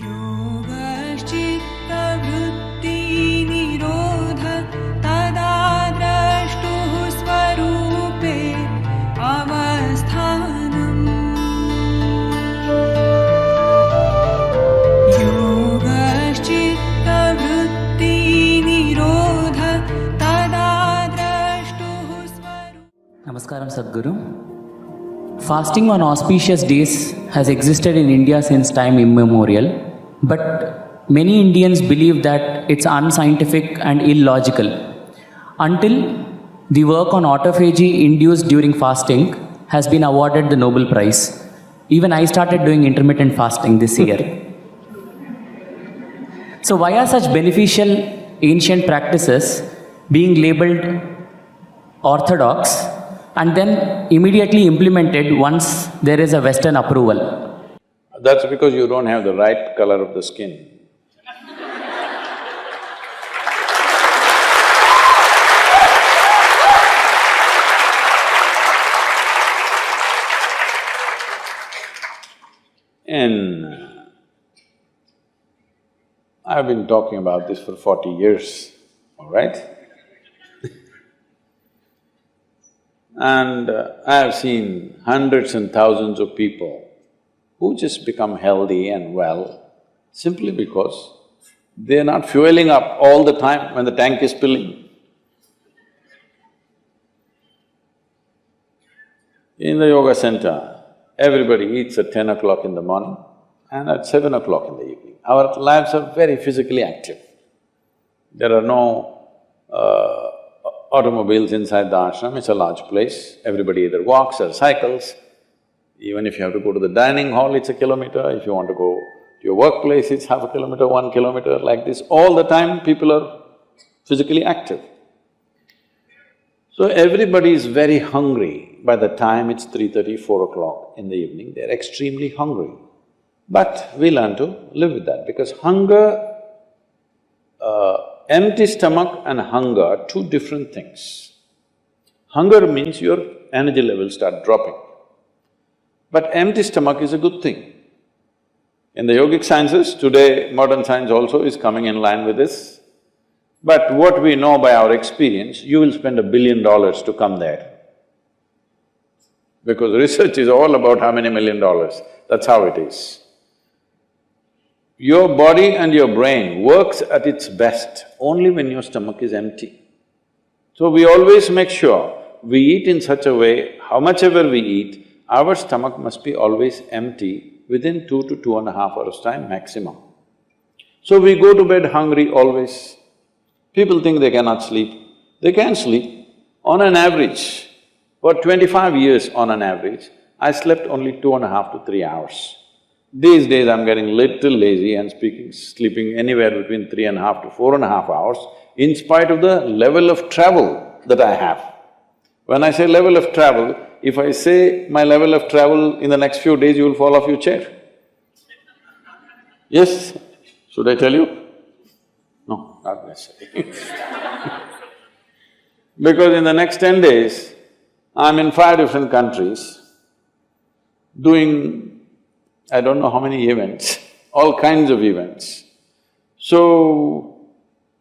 योगश्चित्तवृत्तिनिरोध तदा द्रष्टुः स्वरूपे अवस्थानम् योगश्चित्तवृत्तिनिरोध तदा द्रष्टुः स्वरूपे. Namaskaram Sadhguru. Fasting on auspicious days has existed in India since time immemorial, but many Indians believe that it's unscientific and illogical. Until the work on autophagy induced during fasting has been awarded the Nobel Prize. Even I started doing intermittent fasting this year. So why are such beneficial ancient practices being labeled orthodox and then immediately implemented once there is a Western approval? That's because you don't have the right color of the skin. I've been talking about this for 40 years, all right? And I have seen hundreds and thousands of people who just become healthy and well simply because they're not fueling up all the time when the tank is filling. In the yoga center, everybody eats at 10 o'clock in the morning and at 7 o'clock in the evening. Our lives are very physically active. There are no automobiles inside the ashram, it's a large place. Everybody either walks or cycles. Even if you have to go to the dining hall, it's a kilometer. If you want to go to your workplace, it's half a kilometer, 1 kilometer, like this. All the time, people are physically active. So everybody is very hungry. By the time it's 3:30, 4 o'clock in the evening, they're extremely hungry. But we learn to live with that because hunger, empty stomach and hunger are two different things. Hunger means your energy levels start dropping. But empty stomach is a good thing. In the yogic sciences, today modern science also is coming in line with this. But what we know by our experience, you will spend $1 billion to come there. Because research is all about how many $1 million, that's how it is. Your body and your brain works at its best only when your stomach is empty. So we always make sure we eat in such a way, how much ever we eat, our stomach must be always empty within 2 to 2.5 hours' time maximum. So we go to bed hungry always. People think they cannot sleep. They can sleep. On an average, for 25 years on an average, I slept only 2.5 to 3 hours. These days I'm getting little lazy and sleeping anywhere between 3.5 to 4.5 hours in spite of the level of travel that I have. When I say level of travel, if I say my level of travel in the next few days, you will fall off your chair. Yes? Should I tell you? No, not necessarily Because in the next 10 days, I'm in 5 different countries doing I don't know how many events, all kinds of events. So,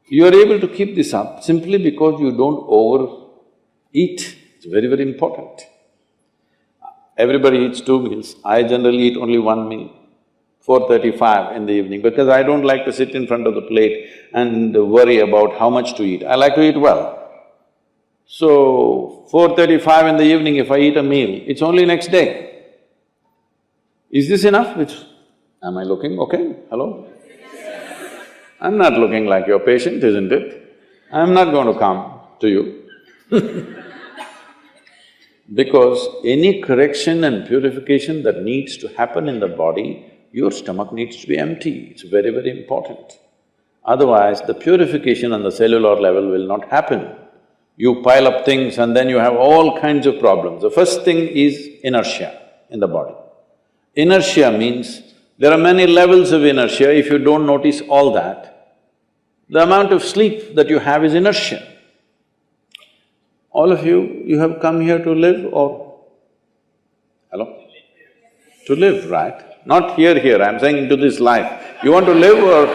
you're able to keep this up simply because you don't overeat. It's very, very important. Everybody eats 2 meals. I generally eat only 1 meal, 4:35 in the evening, because I don't like to sit in front of the plate and worry about how much to eat. I like to eat well. So, 4:35 in the evening, if I eat a meal, it's only next day. Is this enough? Am I looking okay? Hello? I'm not looking like your patient, isn't it? I'm not going to come to you because any correction and purification that needs to happen in the body, your stomach needs to be empty. It's very, very important. Otherwise, the purification on the cellular level will not happen. You pile up things and then you have all kinds of problems. The first thing is inertia in the body. Inertia means there are many levels of inertia. If you don't notice all that, the amount of sleep that you have is inertia. All of you have come here to live or… Hello? To live, right? Not here, I'm saying into this life. You want to live or…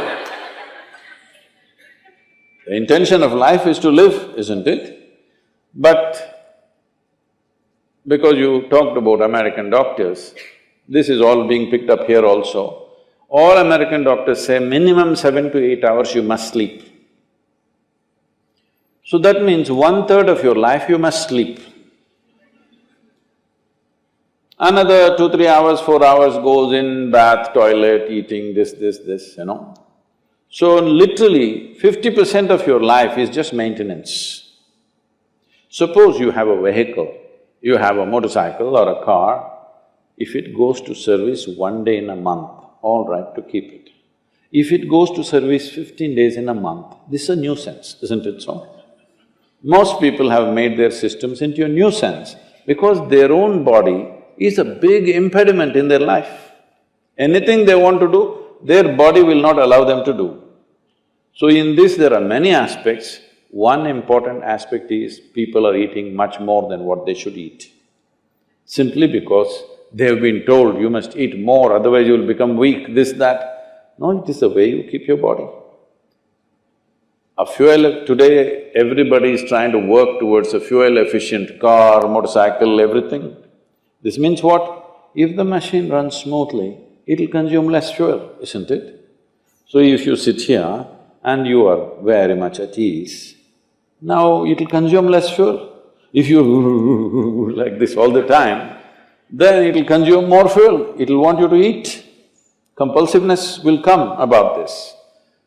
The intention of life is to live, isn't it? But because you talked about American doctors, this is all being picked up here also. All American doctors say minimum 7 to 8 hours you must sleep. So that means 1/3 of your life you must sleep. Another 2-3 hours, 4 hours goes in bath, toilet, eating, this, So literally 50% of your life is just maintenance. Suppose you have a vehicle, you have a motorcycle or a car, if it goes to service 1 day in a month, all right to keep it. If it goes to service 15 days in a month, this is a nuisance, isn't it so? Most people have made their systems into a nuisance because their own body is a big impediment in their life. Anything they want to do, their body will not allow them to do. So in this there are many aspects. One important aspect is people are eating much more than what they should eat. Simply because they have been told, you must eat more, otherwise you will become weak, this, that. No, it is the way you keep your body. Today everybody is trying to work towards a fuel-efficient car, motorcycle, everything. This means what? If the machine runs smoothly, it'll consume less fuel, isn't it? So if you sit here and you are very much at ease, now it'll consume less fuel. If you like this all the time, then it'll consume more fuel, it'll want you to eat. Compulsiveness will come about this.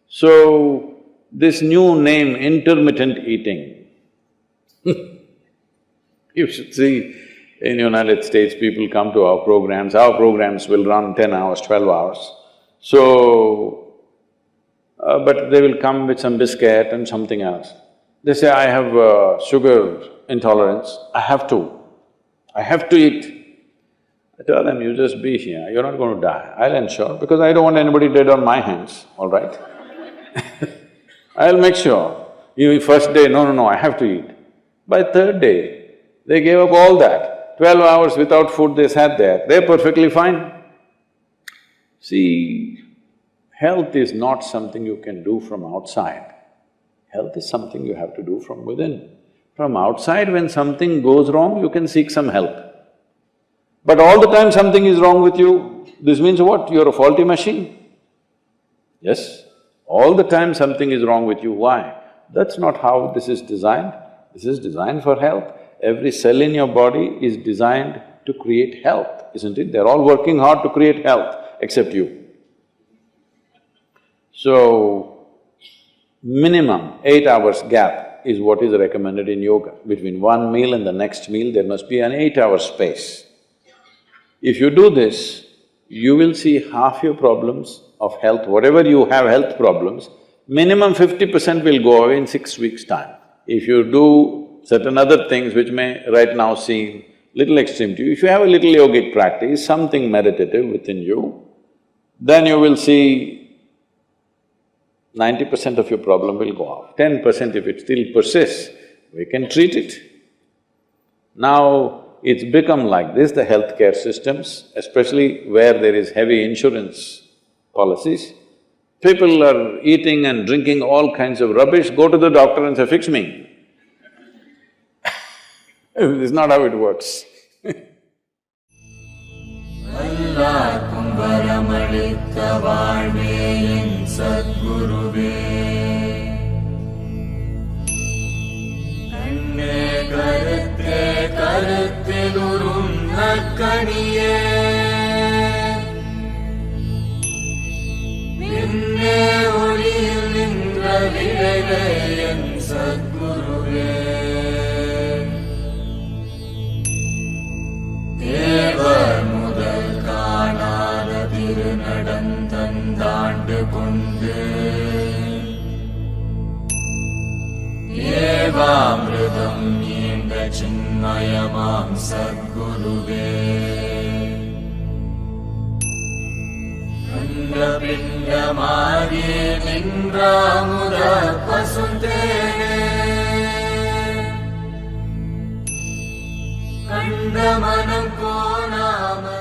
So, this new name, intermittent eating, you should see, in United States, people come to our programs will run 10 hours, 12 hours. So, but they will come with some biscuit and something else. They say, I have sugar intolerance, I have to eat. I tell them, you just be here, you're not going to die, I'll ensure, because I don't want anybody dead on my hands, all right? I'll make sure. You first day, no, I have to eat. By third day, they gave up all that. 12 hours without food they sat there, they're perfectly fine. See, health is not something you can do from outside. Health is something you have to do from within. From outside, when something goes wrong, you can seek some help. But all the time something is wrong with you, this means what? You're a faulty machine. Yes, all the time something is wrong with you, why? That's not how this is designed. This is designed for health. Every cell in your body is designed to create health, isn't it? They're all working hard to create health, except you. So, minimum 8 hours gap is what is recommended in yoga. Between one meal and the next meal, there must be an 8-hour space. If you do this, you will see half your problems of health, whatever you have health problems, minimum 50% will go away in 6 weeks' time. If you do certain other things which may right now seem little extreme to you, if you have a little yogic practice, something meditative within you, then you will see 90% of your problem will go off. 10% if it still persists, we can treat it. Now, it's become like this, the healthcare systems, especially where there is heavy insurance policies. People are eating and drinking all kinds of rubbish, go to the doctor and say, fix me. This is not how it works. Sadhguruve Anne karutte karuttilurum nakkaniye Minne oliyil nindra vileyen Sadhguruve Devar mudal kanada tirunadantandand kondu Evamridam neenda chinmayamam Sadhguruve Kanda pindamagi nindramuda pasundene Kandamanam ko nama